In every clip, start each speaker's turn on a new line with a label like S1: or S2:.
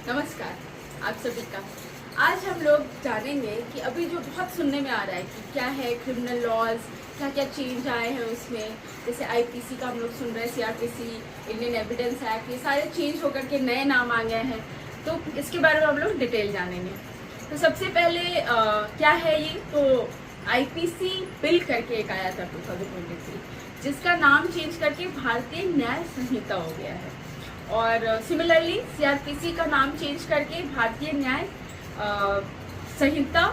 S1: नमस्कार आप सभी का। आज हम लोग जानेंगे कि अभी जो बहुत सुनने में आ रहा है कि क्या है क्रिमिनल लॉज, क्या क्या चेंज आए हैं उसमें। जैसे आईपीसी का हम लोग सुन रहे हैं, सीआरपीसी, इंडियन एविडेंस एक्ट, ये सारे चेंज होकर के नए नाम आ गए हैं। तो इसके बारे में हम लोग डिटेल जानेंगे। तो सबसे पहले क्या है ये, तो आईपीसी बिल करके एक आया था 2023, जिसका नाम चेंज करके भारतीय न्याय संहिता हो गया है। और सिमिलरली सीआरपीसी का नाम चेंज करके भारतीय न्याय संहिता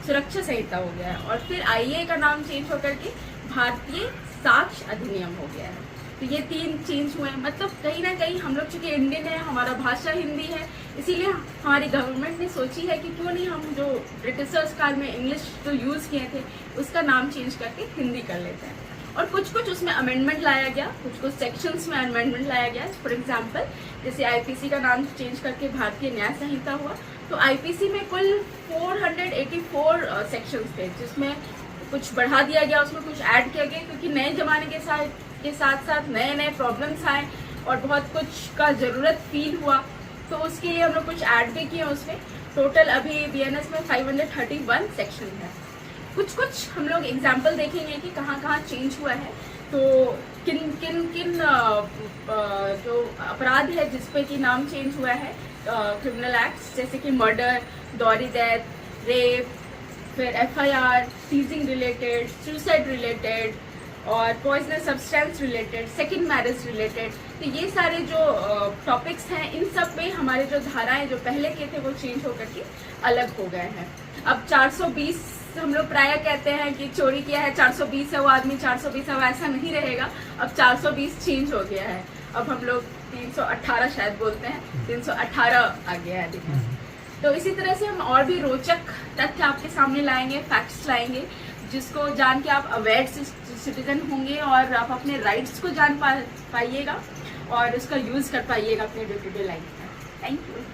S1: सुरक्षा संहिता हो गया है। और फिर आईए का नाम चेंज होकर के भारतीय साक्ष्य अधिनियम हो गया है। तो ये 3 चेंज हुए हैं। मतलब कहीं ना कहीं हम लोग चूंकि इंडियन है, हमारा भाषा हिंदी है, इसीलिए हमारी गवर्नमेंट ने सोची है कि क्यों नहीं हम जो ब्रिटिशर्स काल में इंग्लिश जो यूज किए थे उसका नाम चेंज करके हिंदी कर लेते हैं। और कुछ उसमें अमेंडमेंट लाया गया, कुछ सेक्शंस में अमेंडमेंट लाया गया। फॉर एग्जांपल जैसे आईपीसी का नाम चेंज करके भारतीय न्याय संहिता हुआ, तो आईपीसी में कुल 484 सेक्शंस थे, जिसमें कुछ बढ़ा दिया गया, उसमें कुछ ऐड किया गया, क्योंकि नए जमाने के साथ साथ नए नए प्रॉब्लम्स आए और बहुत कुछ का जरूरत फील हुआ। तो उसके लिए हम लोग कुछ ऐड भी किए उसमें। टोटल अभी बीएनएस में 531 सेक्शन है। कुछ हम लोग एग्जाम्पल देखेंगे कि कहाँ चेंज हुआ है। तो किन जो अपराध है जिसपे कि नाम चेंज हुआ है क्रिमिनल एक्ट्स, जैसे कि मर्डर, दौरी डेथ, रेप, फिर FIR, teasing related, suicide related और poisonous substance related, second marriage related. तो ये सारे जो टॉपिक्स हैं, इन सब पे हमारे जो धाराएं जो पहले के थे वो चेंज होकर के अलग हो गए हैं। अब 420 हम लोग प्राय कहते हैं कि चोरी किया है 420 है वो आदमी 420 है, वो ऐसा नहीं रहेगा। अब 420 चेंज हो गया है। अब हम लोग 318 शायद बोलते हैं, 318 आ गया है देखिए। तो इसी तरह से हम और भी रोचक तथ्य आपके सामने लाएंगे, फैक्ट्स लाएंगे, जिसको जान के आप अवेयर सिटीजन होंगे और आप अपने राइट्स को जान पाइएगा और उसका यूज कर पाइएगा अपने डे टू डे लाइफ में। Thank you.